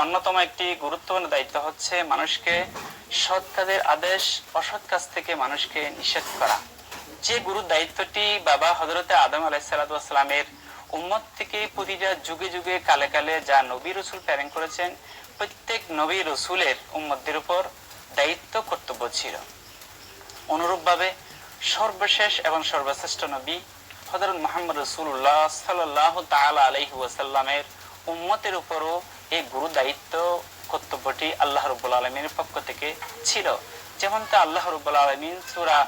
অন্যতম একটি গুরুত্বপূর্ণ দায়িত্ব হচ্ছে মানুষকে সৎ কাজের আদেশ, অসৎ কাজ থেকে মানুষকে নিষেধ করা। যে গুরু দায়িত্বটি বাবা হযরতে আদম আলাইহিস সালাতু ওয়াস সালামের উম্মত থেকে প্রতিটা যুগে যুগে কালে কালে যা নবী রাসূল প্রেরণ করেছেন, প্রত্যেক নবী রাসূলের উম্মতদের উপর দায়িত্ব কর্তব্য ছিল। অনুরূপভাবে সর্বশেষ এবং সর্বশ্রেষ্ঠ নবী হযরত মুহাম্মদ রাসূলুল্লাহ সাল্লাল্লাহু তাআলা আলাইহি ওয়াসাল্লামের উম্মতের উপরও এই গুরু দায়িত্ব কর্তব্যটি আল্লাহ রাব্বুল আলামিনের পক্ষ থেকে ছিল। যেমনটা আল্লাহ রাব্বুল আলামিন সূরা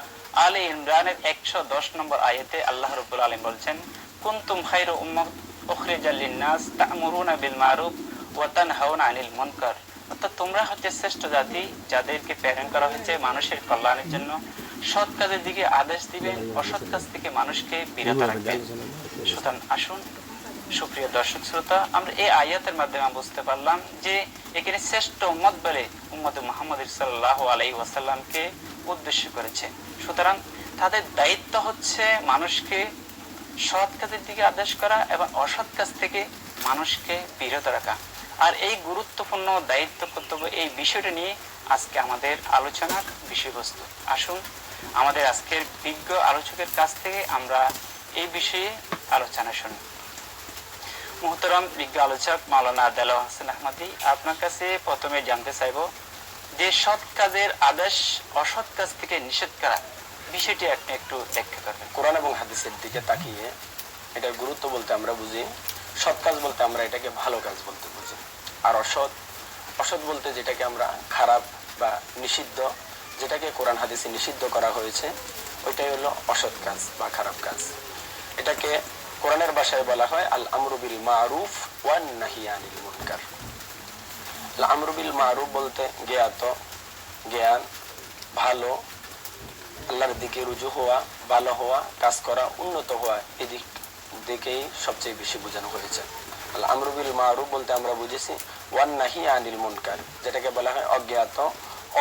আলে ইমরানের 110 নম্বর আয়াতে আল্লাহ রাব্বুল আলামিন বলেছেন, কুনতুম খায়রা উম্মাহ উখরিজাল লিন-নাস তা'মুরুনা বিল মারুফ ওয়া তানহাউনা আনিল মুনকার। অর্থাৎ তোমরা হচ্ছে শ্রেষ্ঠ জাতি, যাদেরকে প্রেরণ করা হয়েছে মানুষের কল্যাণের জন্য। সৎ কাজের দিকে আদেশ দিবেন, অসৎ কাজ থেকে মানুষকে বিরত রাখবেন। সুতরাং আসুন সুপ্রিয় দর্শক শ্রোতা, আমরা এই আয়াতের মাধ্যমে বুঝতে পারলাম যে এখানে শ্রেষ্ঠ উম্মত বলে উম্মতে মুহাম্মদ সাল্লাল্লাহু আলাইহি ওয়াসাল্লামকে উদ্দেশ্য করেছে। সুতরাং তাদের দায়িত্ব হচ্ছে মানুষকে সৎ কাজের দিকে আদেশ করা এবং অসৎ কাজ থেকে মানুষকে বিরত রাখা। আর এই গুরুত্বপূর্ণ দায়িত্ব কর্তব্য, এই বিষয়টা নিয়ে আজকে আমাদের আলোচনার বিষয়বস্তু। আসুন আমাদের আজকের বিজ্ঞ আলোচকের কাছ থেকে আমরা এই বিষয়ে আলোচনা শুনি। মুহতারাম বিজ্ঞ আলোচক মাওলানা দেলোয়ার হোসেন আহমদী, আপনার কাছে প্রথমে জানতে চাইব যে সৎ কাজের আদেশ, অসৎ কাজ থেকে নিষেধ করা বিষয়টি আপনি একটু ব্যাখ্যা করবেন। কোরআন এবং হাদিসের দিকে তাকিয়ে এটার গুরুত্ব বলতে আমরা বুঝি সৎ কাজ বলতে আমরা এটাকে ভালো কাজ বলতে বুঝি, আর অসৎ বলতে যেটাকে আমরা খারাপ বা নিষিদ্ধ, যেটাকে কোরআন হাদিসে নিষিদ্ধ করা হয়েছে, ওইটাই হলো অসৎ কাজ বা খারাপ কাজ। এটাকে কোরআনের ভাষায় বলা হয় আল আমরু বিল মারুফ ওয়ান নাহি আনিল মুনকার। আল আমরু বিল মারুফ বলতে জ্ঞান, ভালো, আল্লাহর দিকে রুজু হওয়া, ভালো হওয়া, কাজ করা, উন্নত হওয়া, এদিক দিকেই সবচেয়ে বেশি বোঝানো হয়েছে। আল আমরু বিল মারুফ বলতে আমরা বুঝেছি ওয়ান নাহি আনিল মুনকার, যেটাকে বলা হয় অজ্ঞাত,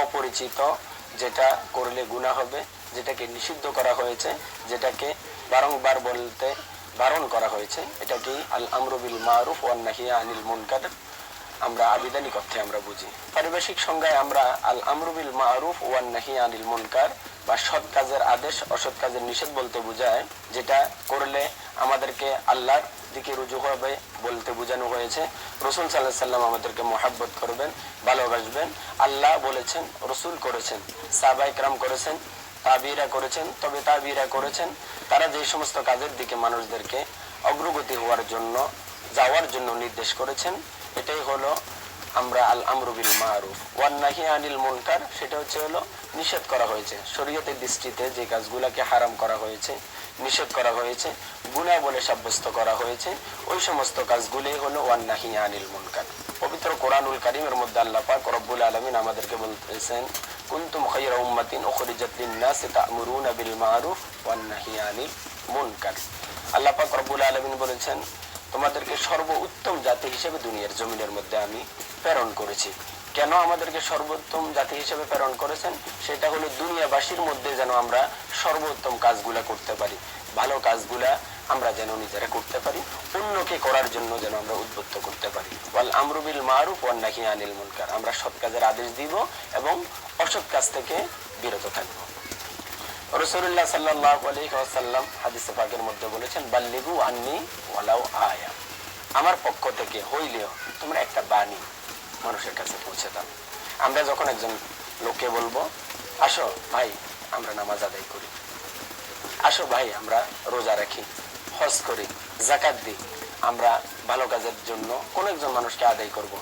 অপরিচিত, যেটা করলে গুনাহ হবে, যেটাকে নিষিদ্ধ করা হয়েছে, যেটাকে বারংবার বলতে বারণ করা হয়েছে, এটাকে আল আমরু বিল মারুফ ওয়ান নাহি আনিল মুনকার আমরা আবিধানিক অর্থে আমরা বুঝি। পারিভাষিক সংজ্ঞায় আমরা আল আমরু বিল মারুফ ওয়ান নাহি আনিল মুনকার বা সৎ কাজের আদেশ, অসৎ কাজের নিষেধ বলতে বোঝায় যেটা করলে আমাদেরকে আল্লাহর দিকে রুজু হবে বলতে বোঝানো হয়েছে। রাসূল সাল্লাল্লাহু আলাইহি ওয়াসাল্লাম আমাদেরকে মহব্বত করবেন, ভালোবাসবেন, আল্লাহ বলেছেন, রাসূল করেছেন, সাহাবায়ে কেরাম করেছেন, তাবিঈরা করেছেন, তবে তাবিঈরা করেছেন। তারা যে সমস্ত কাজের দিকে মানুষদেরকে অগ্রগতি হওয়ার জন্য, যাওয়ার জন্য নির্দেশ করেছেন, এটাই হলো আমরা আল আমরু বিল মারুফ ওয়ান নাহি আনিল মুনকার। সেটা হলো নিষেধ করা হয়েছে, শরীয়তের দৃষ্টিতে যে কাজগুলোকে হারাম করা হয়েছে, নিষেধ করা হয়েছে, গুনাহ বলে সাব্যস্ত করা হয়েছে, ওই সমস্ত কাজগুলোই হলো ওয়ান নাহি আনিল মুনকার। পবিত্র কোরআনুল কারীমের মধ্যে আল্লাহ পাক রব্বুল আলামিন আমাদেরকে বলতেছেন, কুনতুম খায়রা উম্মাতিন উখরিজাত লিন-নাস তা'মুরুনা বিল মারুফ ওয়ান নাহি আনিল মুনকার। আল্লাহ পাক রব্বুল আলামিন বলেছেন, তোমাদেরকে সর্বোত্তম জাতি হিসেবে দুনিয়ার জমিনের মধ্যে আমি প্রেরণ করেছি। কেন আমাদেরকে সর্বোত্তম জাতি হিসেবে প্রেরণ করেছেন? সেটা হলো দুনিয়াবাসীর মধ্যে যেন আমরা সর্বোত্তম কাজগুলা করতে পারি, ভালো কাজগুলা আমরা যেন নিজেরা করতে পারি, অন্যকে করার জন্য যেন আমরা উদ্বুদ্ধ করতে পারি। ওয়াল আমরু বিল মারুফ ওয়ান নাহি আনিল মুনকার, আমরা সৎ কাজের আদেশ দিব এবং অসৎ কাজ থেকে বিরত থাকব। রাসূলুল্লাহ সাল্লাল্লাহু আলাইহি ওয়াসাল্লাম হাদিসে পাকের মধ্যে বলেছেন, বাল্লিগু আন্নি ওয়ালাউ আয়া, আমার পক্ষ থেকে হইলেও তোমরা একটা বাণী মানুষের কাছে পৌঁছে দাও। আমরা যখন একজন লোককে বলবো, আসো ভাই আমরা নামাজ আদায় করি, আসো ভাই আমরা রোজা রাখি, হজ করি, যাকাত দিই, আমরা ভালো কাজের জন্য কোন একজন মানুষকে আদায় করব,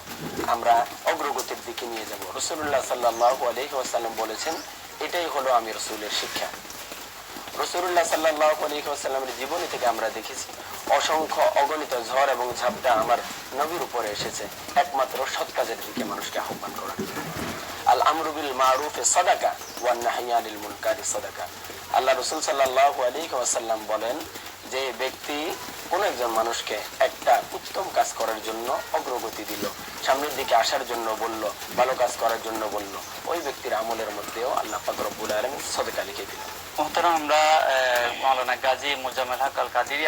আমরা অগ্রগতির দিকে নিয়ে যাব। রাসূলুল্লাহ সাল্লাল্লাহু আলাইহি ওয়াসাল্লাম বলেছেন, এটাই হলো আমি রাসূলের শিক্ষা। রাসূলুল্লাহ সাল্লাল্লাহু আলাইহি ওয়াসাল্লামের জীবনী থেকে আমরা দেখেছি অসংখ্য অগণিত ঝড় এবং ঝাপটা আমার নবীর উপরে এসেছে একমাত্র সৎ কাজের দিকে মানুষকে আহ্বান করার জন্য। আল আমরু বিল মারুফ সাদাকা ওয়ান নাহি আনিল মুনকার সাদাকা। আল্লাহ রাসূল সাল্লাল্লাহু আলাইহি ওয়াসাল্লাম বলেন, যে ব্যক্তি কোন একজন মানুষকে একটা উত্তম কাজ করার জন্য অগ্রগতি দিল, সামনের দিকে আসার জন্য বলল, ভালো কাজ করার জন্য বলল, ওই ব্যক্তির আমলের মধ্যেও আল্লাহ পাক রব্বুল আলামিন সাদাকা লিখে দিলেন। মুহতারাম, আমরা মাওলানা গাজী মোজাম্মেল হক আল কাদেরী